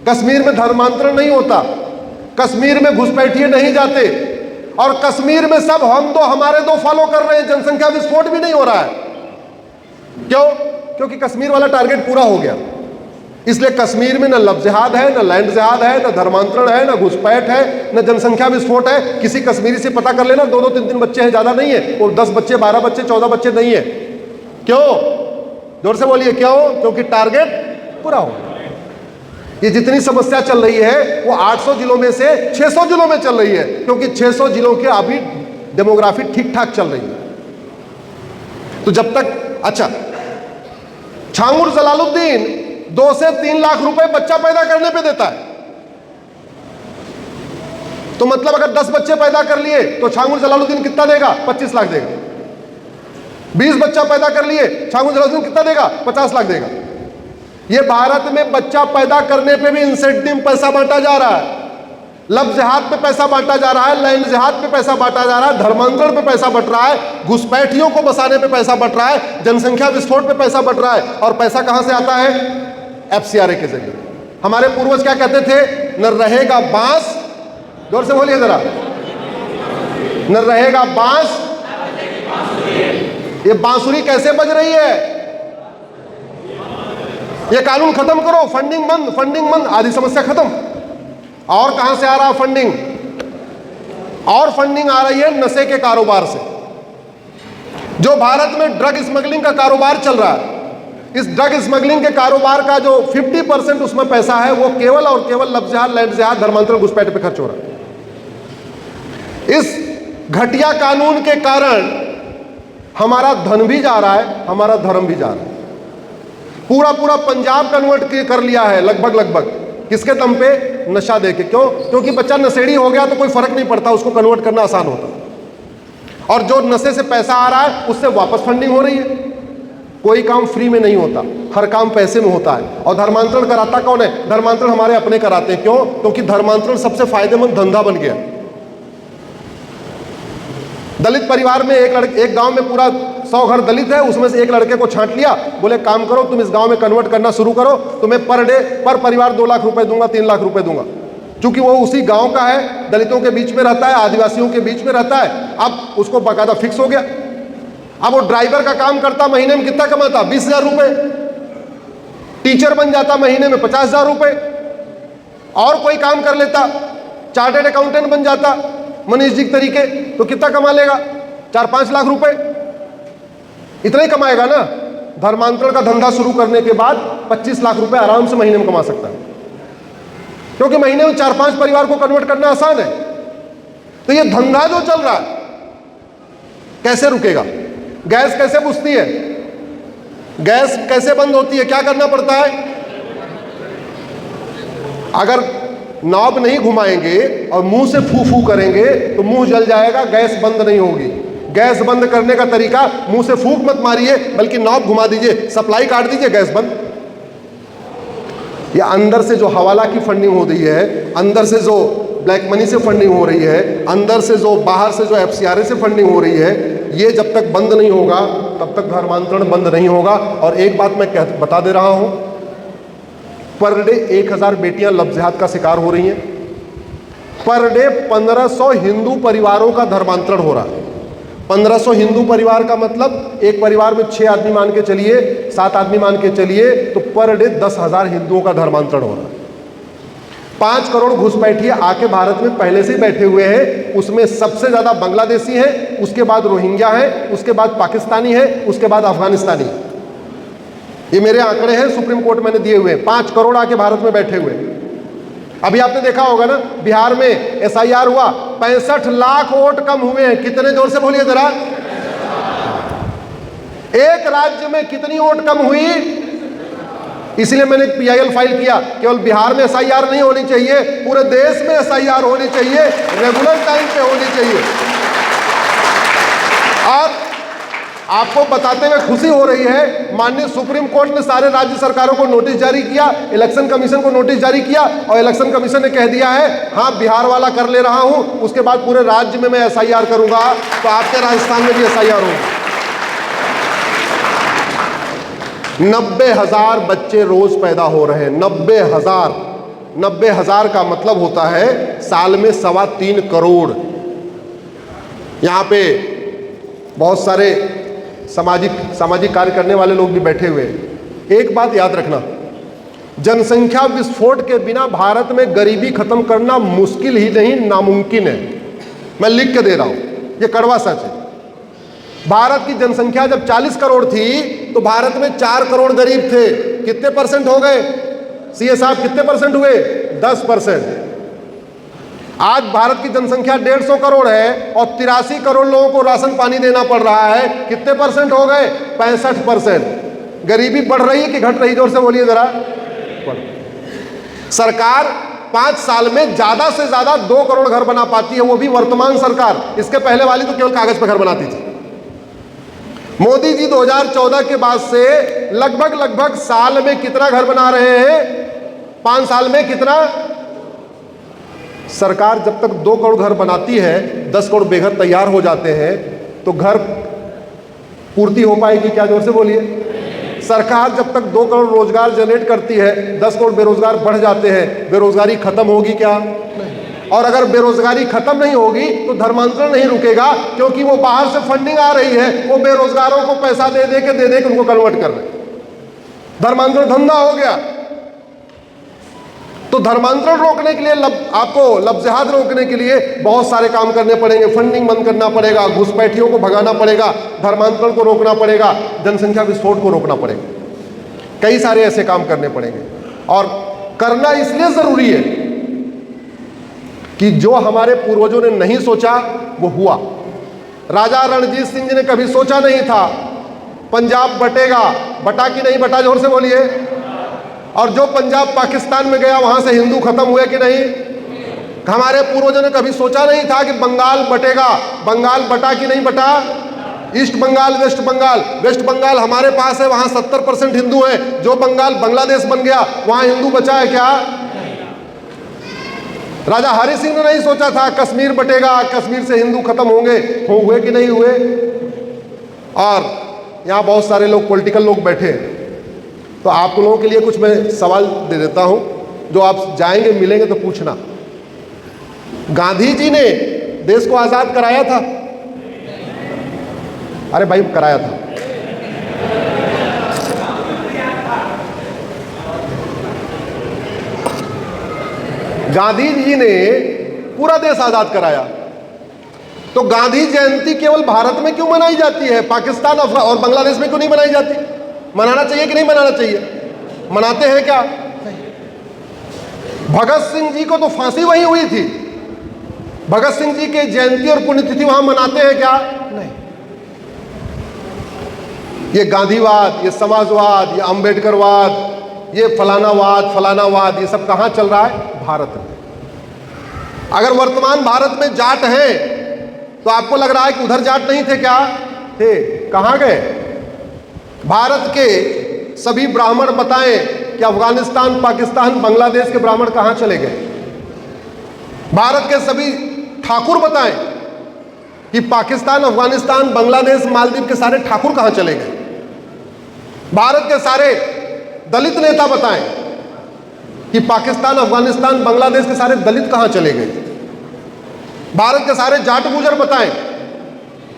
कश्मीर में धर्मांतरण नहीं होता, कश्मीर में घुसपैठिए नहीं जाते, और कश्मीर में सब हम दो हमारे दो फॉलो कर रहे हैं, जनसंख्या विस्फोट भी नहीं हो रहा है। क्यों? क्योंकि कश्मीर वाला टारगेट पूरा हो गया। इसलिए कश्मीर में न लव जिहाद है, न लैंड जिहाद है, न धर्मांतरण है, न घुसपैठ है, न जनसंख्या विस्फोट है। किसी कश्मीरी से पता कर लेना, 2-2, 3-3 बच्चे हैं, ज्यादा नहीं है, और 10 बच्चे, 12 बच्चे, 14 बच्चे नहीं है। क्यों? जोर से बोलिए क्यों? क्योंकि टारगेट पूरा हो गया। ये जितनी समस्या चल रही है वो 800 जिलों में से 600 जिलों में चल रही है, क्योंकि 600 जिलों के अभी डेमोग्राफी ठीक ठाक चल रही है। तो जब तक, अच्छा, छांगुर जलालुद्दीन 2 से 3 लाख रुपए बच्चा पैदा करने पे देता है। तो मतलब अगर 10 बच्चे पैदा कर लिए तो छांगुर जलालुद्दीन कितना देगा? 25 लाख देगा। 20 बच्चा पैदा कर लिए, छांगुर जलालुद्दीन कितना देगा? 50 लाख देगा। ये भारत में बच्चा पैदा करने पे भी इंसेंटिव पैसा बांटा जा रहा है, लव जिहाद पे पैसा बांटा जा रहा है, लैंड जिहाद पे पैसा बांटा जा रहा है, धर्मांतरण पे पैसा बट रहा है, घुसपैठियों को बसाने पे पैसा बट रहा है, जनसंख्या विस्फोट पे पैसा बट रहा है। और पैसा कहां से आता है? FCRA के जरिए। हमारे पूर्वज क्या कहते थे? न रहेगा बांस, जोर से बोलिए जरा, न रहेगा बांस। ये बांसुरी कैसे बज रही है? ये कानून खत्म करो, फंडिंग बंद, फंडिंग बंद, आधी समस्या खत्म। और कहां से आ रहा फंडिंग? और फंडिंग आ रही है नशे के कारोबार से। जो भारत में ड्रग स्मगलिंग का कारोबार चल रहा है, इस ड्रग स्मगलिंग के कारोबार का जो 50% उसमें पैसा है, वो केवल और केवल लव जिहाद, लैंड जिहाद, धर्मांतरण, घुसपैठ पे खर्च हो रहा है। इस घटिया कानून के कारण हमारा धन भी जा रहा है, हमारा धर्म भी जा रहा है। पूरा पूरा पंजाब कन्वर्ट कर लिया है लगभग। किसके दम पे? नशा देके। क्यों? क्योंकि बच्चा नशेड़ी हो गया तो कोई फर्क नहीं पड़ता, उसको कन्वर्ट करना आसान होता। और जो नशे से पैसा आ रहा है उससे वापस फंडिंग हो रही है। कोई काम फ्री में नहीं होता, हर काम पैसे में होता है। और धर्मांतरण कराता कौन है? धर्मांतरण हमारे अपने कराते हैं। क्यों? क्योंकि धर्मांतरण सबसे फायदेमंद धंधा बन गया। दलित परिवार में एक गांव में पूरा 100 घर दलित है, उसमें से एक लड़के को छांट लिया, बोले काम करो, तुम इस गांव में कन्वर्ट करना शुरू करो, तुम्हें पर डे, पर परिवार 2 लाख रुपए दूंगा, 3 लाख रुपए दूंगा। चूंकि वो उसी गांव का है, दलितों के बीच में रहता है, आदिवासियों के बीच में रहता है, अब उसको बाकायदा फिक्स हो गया। अब वो ड्राइवर का काम करता, महीने में कितना कमाता? 20,000 रुपए। टीचर बन जाता, महीने में 50,000 रुपए। और कोई काम कर लेता, चार्टर्ड अकाउंटेंट बन जाता मनीष जी के तरीके, तो कितना कमा लेगा? 4-5 लाख रुपए, इतना ही कमाएगा ना। धर्मांतरण का धंधा शुरू करने के बाद 25 लाख रुपए आराम से महीने में कमा सकता है, क्योंकि महीने में 4-5 परिवार को कन्वर्ट करना आसान है। तो ये धंधा जो चल रहा है कैसे रुकेगा? गैस कैसे बुझती है? गैस कैसे बंद होती है? क्या करना पड़ता है? अगर नॉब नहीं घुमाएंगे और मुंह से फू फू करेंगे तो मुंह जल जाएगा, गैस बंद नहीं होगी। गैस बंद करने का तरीका, मुंह से फूंक मत मारिए, बल्कि नॉब घुमा दीजिए, सप्लाई काट दीजिए, गैस बंद। या अंदर से जो हवाला की फंडिंग हो रही है, अंदर से जो ब्लैक मनी से फंडिंग हो रही है, अंदर से जो बाहर से जो FCRA से फंडिंग हो रही है, ये जब तक बंद नहीं होगा तब तक धर्मांतरण बंद नहीं होगा। और एक बात मैं बता दे रहा हूं, पर डे 1000 बेटियां लव जिहाद का शिकार हो रही हैं। पर डे 1500 हिंदू परिवारों का धर्मांतरण हो रहा है। 1500 हिंदू परिवार का मतलब एक परिवार में 6 आदमी मान के चलिए, 7 आदमी मान के चलिए, तो पर डे 10,000 हिंदुओं का धर्मांतरण हो रहा है। 5 करोड़ घुसपैठिए आके भारत में पहले से ही बैठे हुए हैं। उसमें सबसे ज्यादा बांग्लादेशी हैं, उसके बाद रोहिंग्या हैं, उसके बाद पाकिस्तानी है, उसके बाद अफगानिस्तानी। ये मेरे आंकड़े हैं, सुप्रीम कोर्ट मैंने दिए हुए हैं। 5 करोड़ आके भारत में बैठे हुए। अभी आपने देखा होगा ना, बिहार में SIR हुआ, 65 लाख वोट कम हुए हैं। कितने? जोर से बोलिए जरा। एक राज्य में कितनी वोट कम हुई? इसलिए मैंने एक PIL फाइल किया। केवल बिहार में SIR नहीं होनी चाहिए, पूरे देश में SIR होनी चाहिए, रेगुलर टाइम पे होनी चाहिए। और आपको बताते हुए खुशी हो रही है, माननीय सुप्रीम कोर्ट ने सारे राज्य सरकारों को नोटिस जारी किया, इलेक्शन कमीशन को नोटिस जारी किया, और इलेक्शन कमीशन ने कह दिया है हाँ बिहार वाला कर ले रहा हूं, उसके बाद पूरे राज्य में मैं SIR करूंगा। तो आपके राजस्थान में भी SIR होगा। 90,000 बच्चे रोज पैदा हो रहे हैं। 90,000 90,000 का मतलब होता है साल में 3.25 करोड़। यहाँ पे बहुत सारे सामाजिक कार्य करने वाले लोग भी बैठे हुए हैं। एक बात याद रखना, जनसंख्या विस्फोट के बिना भारत में गरीबी खत्म करना मुश्किल ही नहीं, नामुमकिन है। मैं लिख के दे रहा हूं, ये कड़वा सच है। भारत की जनसंख्या जब 40 करोड़ थी तो भारत में 4 करोड़ गरीब थे। कितने परसेंट हो गए सीए साहब, कितने परसेंट हुए? 10%। आज भारत की जनसंख्या 150 करोड़ है और 83 करोड़ लोगों को राशन पानी देना पड़ रहा है। कितने परसेंट हो गए? 65%। गरीबी बढ़ रही है कि घट रही? जोर से बोलिए जरा। सरकार 5 साल में ज्यादा से ज्यादा 2 करोड़ घर बना पाती है, वो भी वर्तमान सरकार। इसके पहले वाली तो केवल कागज पर घर बनाती थी। मोदी जी 2014 के बाद से लगभग साल में कितना घर बना रहे हैं? 5 साल में कितना? सरकार जब तक 2 करोड़ घर बनाती है, 10 करोड़ बेघर तैयार हो जाते हैं, तो घर पूर्ति हो पाएगी क्या? जोर से बोलिए। सरकार जब तक 2 करोड़ रोजगार जनरेट करती है, 10 करोड़ बेरोजगार बढ़ जाते हैं, बेरोजगारी खत्म होगी क्या? नहीं। और अगर बेरोजगारी खत्म नहीं होगी तो धर्मांतरण नहीं रुकेगा, क्योंकि वो बाहर से फंडिंग आ रही है, वो बेरोजगारों को पैसा दे दे के उनको कन्वर्ट कर रहे हैं। धर्मांतरण धंधा हो गया। तो धर्मांतरण रोकने के लिए आपको लफ्ज़ रोकने के लिए बहुत सारे काम करने पड़ेंगे। फंडिंग बंद करना पड़ेगा, घुसपैठियों को भगाना पड़ेगा, धर्मांतरण को रोकना पड़ेगा, जनसंख्या विस्फोट को रोकना पड़ेगा। कई सारे ऐसे काम करने पड़ेंगे और करना इसलिए जरूरी है कि जो हमारे पूर्वजों ने नहीं सोचा वो हुआ। राजा रणजीत सिंह जी ने कभी सोचा नहीं था पंजाब बटेगा। बटा कि नहीं बटा? जोर से बोलिए। और जो पंजाब पाकिस्तान में गया वहां से हिंदू खत्म हुए कि नहीं? हमारे पूर्वजों ने कभी सोचा नहीं था कि बंगाल बटेगा। बंगाल बटा कि नहीं बटा? East Bengal, West Bengal. West Bengal हमारे पास है, वहां 70% हिंदू है। जो बंगाल बांग्लादेश बन गया वहां हिंदू बचा है क्या? राजा हरि सिंह ने नहीं सोचा था कश्मीर बटेगा, कश्मीर से हिंदू खत्म होंगे। हुए कि नहीं हुए? और यहाँ बहुत सारे लोग पॉलिटिकल लोग बैठे हैं, तो आप लोगों के लिए कुछ मैं सवाल दे देता हूं, जो आप जाएंगे मिलेंगे तो पूछना। गांधी जी ने देश को आजाद कराया था? अरे भाई कराया था। गांधी जी ने पूरा देश आजाद कराया। तो गांधी जयंती केवल भारत में क्यों मनाई जाती है? पाकिस्तान और बांग्लादेश में क्यों नहीं मनाई जाती? मनाना चाहिए कि नहीं मनाना चाहिए? मनाते हैं क्या? भगत सिंह जी को तो फांसी वहीं हुई थी। भगत सिंह जी के जयंती और पुण्यतिथि वहां मनाते हैं क्या? नहीं। ये गांधीवाद, ये समाजवाद, ये अंबेडकरवाद, ये फलानावाद, ये सब कहां चल रहा है? भारत में। अगर वर्तमान भारत में जाट है तो आपको लग रहा है कि उधर जाट नहीं थे क्या? थे। कहां गए? भारत के सभी ब्राह्मण बताएं कि अफगानिस्तान, पाकिस्तान, बांग्लादेश के ब्राह्मण कहां चले गए? भारत के सभी ठाकुर बताएं कि पाकिस्तान, अफगानिस्तान, बांग्लादेश, मालदीव के सारे ठाकुर कहां चले गए? भारत के सारे दलित नेता बताएं कि पाकिस्तान, अफगानिस्तान, बांग्लादेश के सारे दलित कहां चले गए? भारत के सारे जाट गुजर बताएं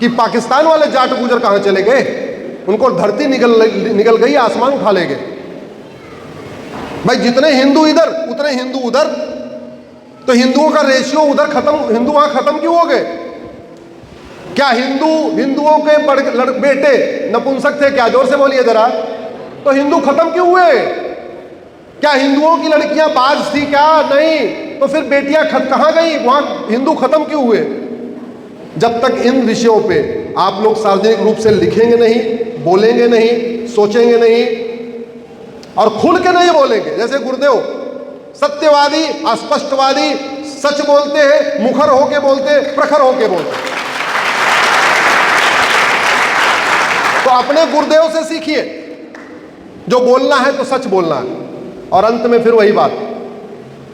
कि पाकिस्तान वाले जाट गुजर कहां चले गए? उनको धरती निगल गई, आसमान उठा ले गए। भाई जितने हिंदू इधर उतने हिंदू उधर, तो हिंदुओं का रेशियो उधर खत्म, हिंदू वहां खत्म क्यों हो गए? क्या हिंदुओं के बेटे नपुंसक थे क्या? जोर से बोलिए जरा। तो हिंदू खत्म क्यों हुए? क्या हिंदुओं की लड़कियां बाज थी क्या? नहीं। तो फिर बेटियां कहां गई? वहां हिंदू खत्म क्यों हुए? जब तक इन विषयों पे आप लोग सार्वजनिक रूप से लिखेंगे नहीं, बोलेंगे नहीं, सोचेंगे नहीं और खुल के नहीं बोलेंगे। जैसे गुरुदेव सत्यवादी, अस्पष्टवादी, सच बोलते हैं, मुखर होके बोलते, प्रखर होके बोलते। तो अपने गुरुदेव से सीखिए, जो बोलना है तो सच बोलना है। और अंत में फिर वही बात,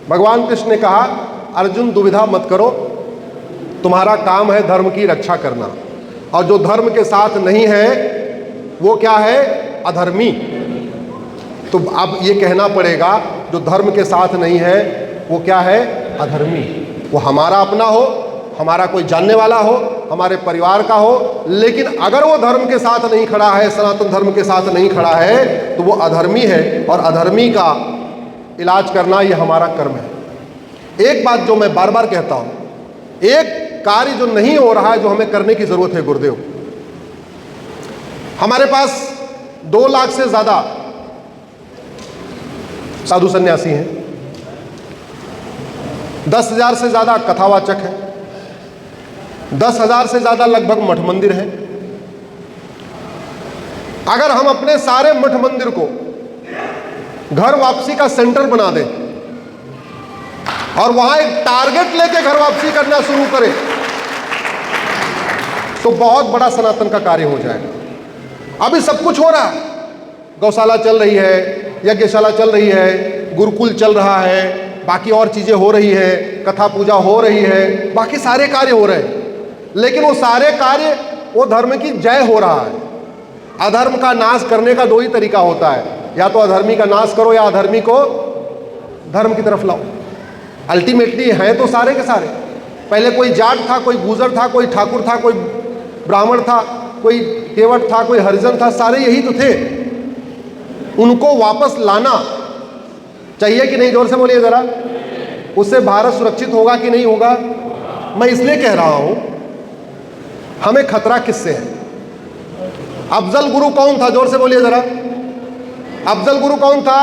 भगवान कृष्ण ने कहा अर्जुन दुविधा मत करो, तुम्हारा काम है धर्म की रक्षा करना, और जो धर्म के साथ नहीं है वो क्या है? अधर्मी। तो अब ये कहना पड़ेगा जो जो धर्म के साथ नहीं है वो क्या है? अधर्मी। वो हमारा अपना हो, हमारा कोई जानने वाला हो, हमारे परिवार का हो, लेकिन अगर वो धर्म के साथ नहीं खड़ा है, सनातन धर्म के साथ नहीं खड़ा है, तो वो अधर्मी है। और अधर्मी का इलाज करना ये हमारा कर्म है। एक बात जो मैं बार बार कहता हूं, एक कार्य जो नहीं हो रहा है, जो हमें करने की जरूरत है गुरुदेव। हमारे पास 2 लाख से ज्यादा साधु सन्यासी हैं, 10,000 से ज्यादा कथावाचक हैं, 10,000 से ज्यादा लगभग मठ मंदिर हैं। अगर हम अपने सारे मठ मंदिर को घर वापसी का सेंटर बना दें और वहां एक टारगेट लेके घर वापसी करना शुरू करें, तो बहुत बड़ा सनातन का कार्य हो जाएगा। अभी सब कुछ हो रहा है, गौशाला चल रही है, यज्ञशाला चल रही है, गुरुकुल चल रहा है, बाकी और चीजें हो रही है, कथा पूजा हो रही है, बाकी सारे कार्य हो रहे हैं, लेकिन वो सारे कार्य वो धर्म की जय हो रहा है। अधर्म का नाश करने का 2 ही तरीका होता है, या तो अधर्मी का नाश करो या अधर्मी को धर्म की तरफ लाओ। अल्टीमेटली है तो सारे के सारे, पहले कोई जाट था, कोई गुजर था, कोई ठाकुर था, कोई ब्राह्मण था, कोई केवट था, कोई हरिजन था, सारे यही तो थे। उनको वापस लाना चाहिए कि नहीं? जोर से बोलिए जरा। उससे भारत सुरक्षित होगा कि नहीं होगा? मैं इसलिए कह रहा हूं, हमें खतरा किससे है? अफजल गुरु कौन था? जोर से बोलिए जरा। अफजल गुरु कौन था?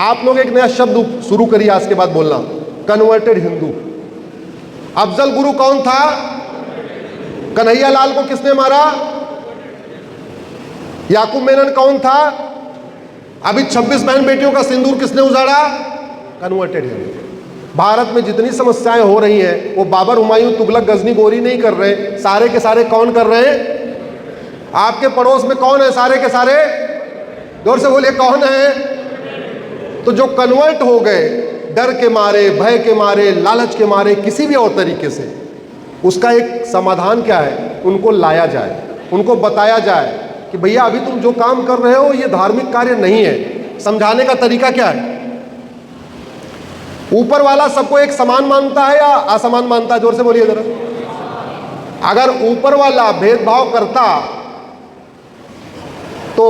आप लोग एक नया शब्द शुरू करिए आज के बाद बोलना, कन्वर्टेड हिंदू। अफजल गुरु कौन था? कन्हैया लाल को किसने मारा? याकूब मेनन कौन था? अभी 26 बहन बेटियों का सिंदूर किसने उजाड़ा? कन्वर्टेड हिंदू। भारत में जितनी समस्याएं हो रही हैं वो बाबर, हुमायूं, तुगलक, गजनी, गोरी नहीं कर रहे, सारे के सारे कौन कर रहे हैं? आपके पड़ोस में कौन है? सारे के सारे जोर से बोलिए, कौन है? तो जो कन्वर्ट हो गए डर के मारे, भय के मारे, लालच के मारे, किसी भी और तरीके से, उसका एक समाधान क्या है? उनको लाया जाए, उनको बताया जाए कि भैया अभी तुम जो काम कर रहे हो ये धार्मिक कार्य नहीं है। समझाने का तरीका क्या है? ऊपर वाला सबको एक समान मानता है या असमान मानता है? जोर से बोलिए जरा। अगर ऊपर वाला भेदभाव करता तो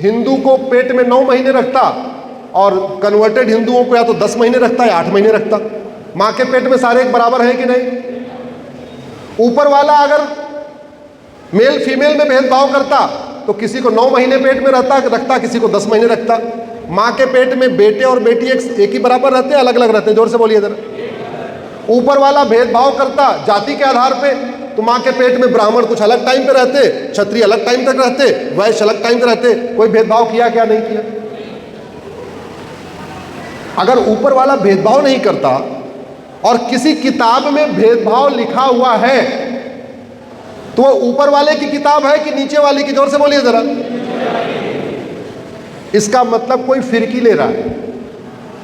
हिंदू को पेट में 9 महीने रखता और कन्वर्टेड हिंदुओं को या तो 10 महीने रखता या 8 महीने रखता। मां के पेट में सारे एक बराबर हैं कि नहीं? ऊपर वाला अगर मेल फीमेल में भेदभाव करता तो किसी को 9 महीने पेट में रखता, किसी को 10 महीने रखता। मां के पेट में बेटे और बेटी एक ही बराबर रहते हैं, अलग अलग रहते हैं? जोर से बोलिए जरा। ऊपर वाला भेदभाव करता जाति के आधार पे, तो मां के पेट में ब्राह्मण कुछ अलग टाइम पे रहते, क्षत्रिय अलग टाइम तक रहते, वैश्य अलग टाइम पे रहते। कोई भेदभाव किया क्या? नहीं किया। अगर ऊपर वाला भेदभाव नहीं करता और किसी किताब में भेदभाव लिखा हुआ है, तो वो ऊपर वाले की किताब है कि नीचे वाले की? जोर से बोलिए जरा। इसका मतलब कोई फिरकी ले रहा है।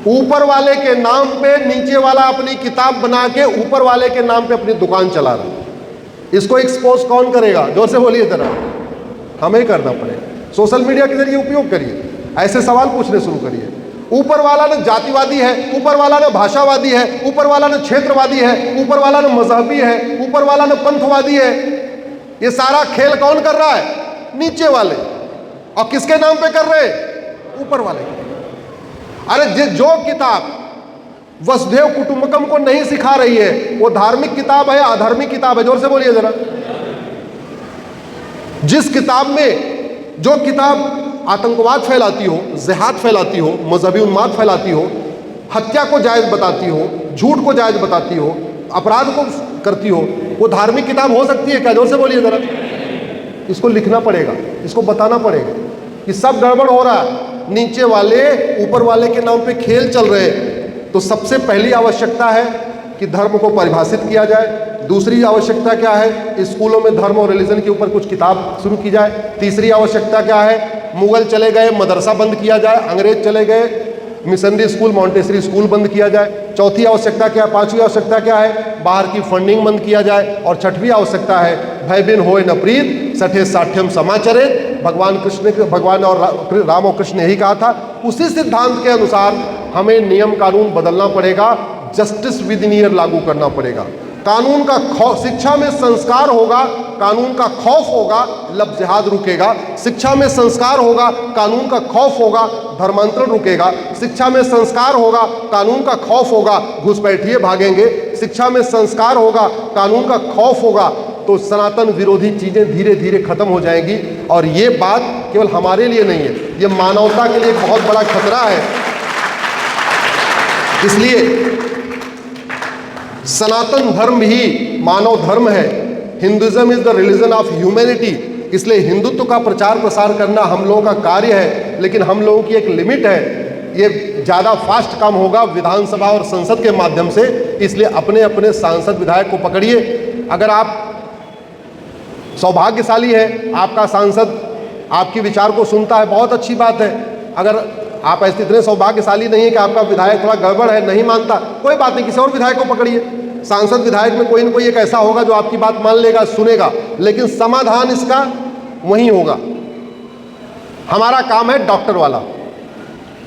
ऊपर वाले के नाम पे नीचे वाला अपनी किताब बना के ऊपर वाले के नाम पे अपनी दुकान चला रहा है। इसको एक्सपोज कौन करेगा? जोर से बोलिए जरा। हमें करना पड़ेगा। सोशल मीडिया के जरिए उपयोग करिए, ऐसे सवाल पूछने शुरू करिए। ऊपर वाला न जातिवादी है, ऊपर वाला न भाषावादी है, ऊपर वाला न क्षेत्रवादी है, ऊपर वाला न मजहबी है, ऊपर वाला न पंथवादी है। ये सारा खेल कौन कर रहा है? नीचे वाले। और किसके नाम पे कर रहे? ऊपर वाले। अरे जो किताब वसुधैव कुटुंबकम को नहीं सिखा रही है वो धार्मिक किताब है, अधार्मिक किताब है? जोर से बोलिए जरा। जिस किताब में जो किताब आतंकवाद फैलाती हो, जिहाद फैलाती हो, मजहबी उन्माद फैलाती हो, हत्या को जायज बताती हो, झूठ को जायज बताती हो, अपराध को करती हो, वो धार्मिक किताब हो सकती है क्या? जोर से बोलिए जरा। इसको लिखना पड़ेगा, इसको बताना पड़ेगा कि सब गड़बड़ हो रहा है, नीचे वाले ऊपर वाले के नाम पे खेल चल रहे हैं। तो सबसे पहली आवश्यकता है कि धर्म को परिभाषित किया जाए। दूसरी आवश्यकता क्या है? स्कूलों में धर्म और रिलीजन के ऊपर कुछ किताब शुरू की जाए। तीसरी आवश्यकता क्या है? मुगल चले गए, मदरसा बंद किया जाए। अंग्रेज चले गए, मिशनरी स्कूल, मॉन्टेसरी स्कूल बंद किया जाए। चौथी आवश्यकता क्या है? पांचवी आवश्यकता क्या है? बाहर की फंडिंग बंद किया जाए। और छठवीं आवश्यकता है, भयबिन होए न प्रीत, सठे साठ्यम समाचरे, भगवान और राम और कृष्ण ने यही कहा था। उसी सिद्धांत के अनुसार हमें नियम कानून बदलना पड़ेगा, जस्टिस विद इन ईयर लागू करना पड़ेगा। कानून का खौफ, शिक्षा में संस्कार होगा, कानून का खौफ होगा, लफ्ज़ जिहाद रुकेगा। शिक्षा में संस्कार होगा, कानून का खौफ होगा, धर्मांतरण रुकेगा। शिक्षा में संस्कार होगा, कानून का खौफ होगा, घुसपैठिए भागेंगे। शिक्षा में संस्कार होगा, कानून का खौफ होगा, तो सनातन विरोधी चीज़ें धीरे धीरे खत्म हो जाएंगी। और ये बात केवल हमारे लिए नहीं है, ये मानवता के लिए एक बहुत बड़ा खतरा है। इसलिए सनातन धर्म ही मानव धर्म है। Hinduism is the religion of humanity. इसलिए हिंदुत्व का प्रचार प्रसार करना हम लोगों का कार्य है, लेकिन हम लोगों की एक लिमिट है। ये ज़्यादा फास्ट काम होगा विधानसभा और संसद के माध्यम से। इसलिए अपने अपने सांसद विधायक को पकड़िए। अगर आप सौभाग्यशाली है, आपका सांसद आपकी विचार को सुनता है, बहुत अच्छी बात है। अगर आप ऐसे इतने सौभाग्यशाली नहीं है कि आपका विधायक थोड़ा गड़बड़ है, नहीं मानता, कोई बात नहीं, किसी और विधायक को पकड़िए। सांसद विधायक में कोई न कोई एक ऐसा होगा जो आपकी बात मान लेगा, सुनेगा, लेकिन समाधान इसका वहीं होगा। हमारा काम है डॉक्टर वाला।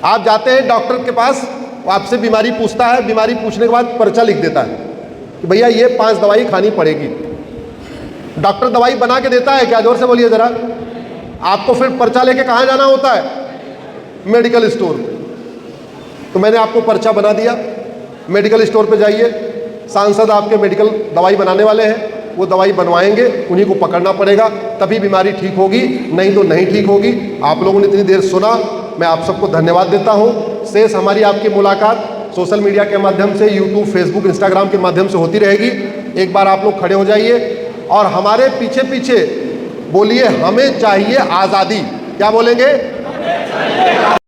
आप जाते हैं डॉक्टर के पास, आपसे बीमारी पूछता है, बीमारी पूछने के बाद पर्चा लिख देता है कि भैया ये 5 दवाई खानी पड़ेगी। डॉक्टर दवाई बना के देता है क्या? जोर से बोलिए ज़रा। आपको फिर पर्चा लेके कहाँ जाना होता है? Medical store. तो मैंने आपको पर्चा बना दिया, मेडिकल स्टोर पे जाइए। सांसद आपके मेडिकल दवाई बनाने वाले हैं, वो दवाई बनवाएंगे, उन्हीं को पकड़ना पड़ेगा, तभी बीमारी ठीक होगी, नहीं तो नहीं ठीक होगी। आप लोगों ने इतनी देर सुना, मैं आप सबको धन्यवाद देता हूँ। शेष हमारी आपकी मुलाकात सोशल मीडिया के माध्यम से, यूट्यूब, फेसबुक, इंस्टाग्राम के माध्यम से होती रहेगी। एक बार आप लोग खड़े हो जाइए और हमारे पीछे पीछे बोलिए, हमें चाहिए आज़ादी। क्या बोलेंगे?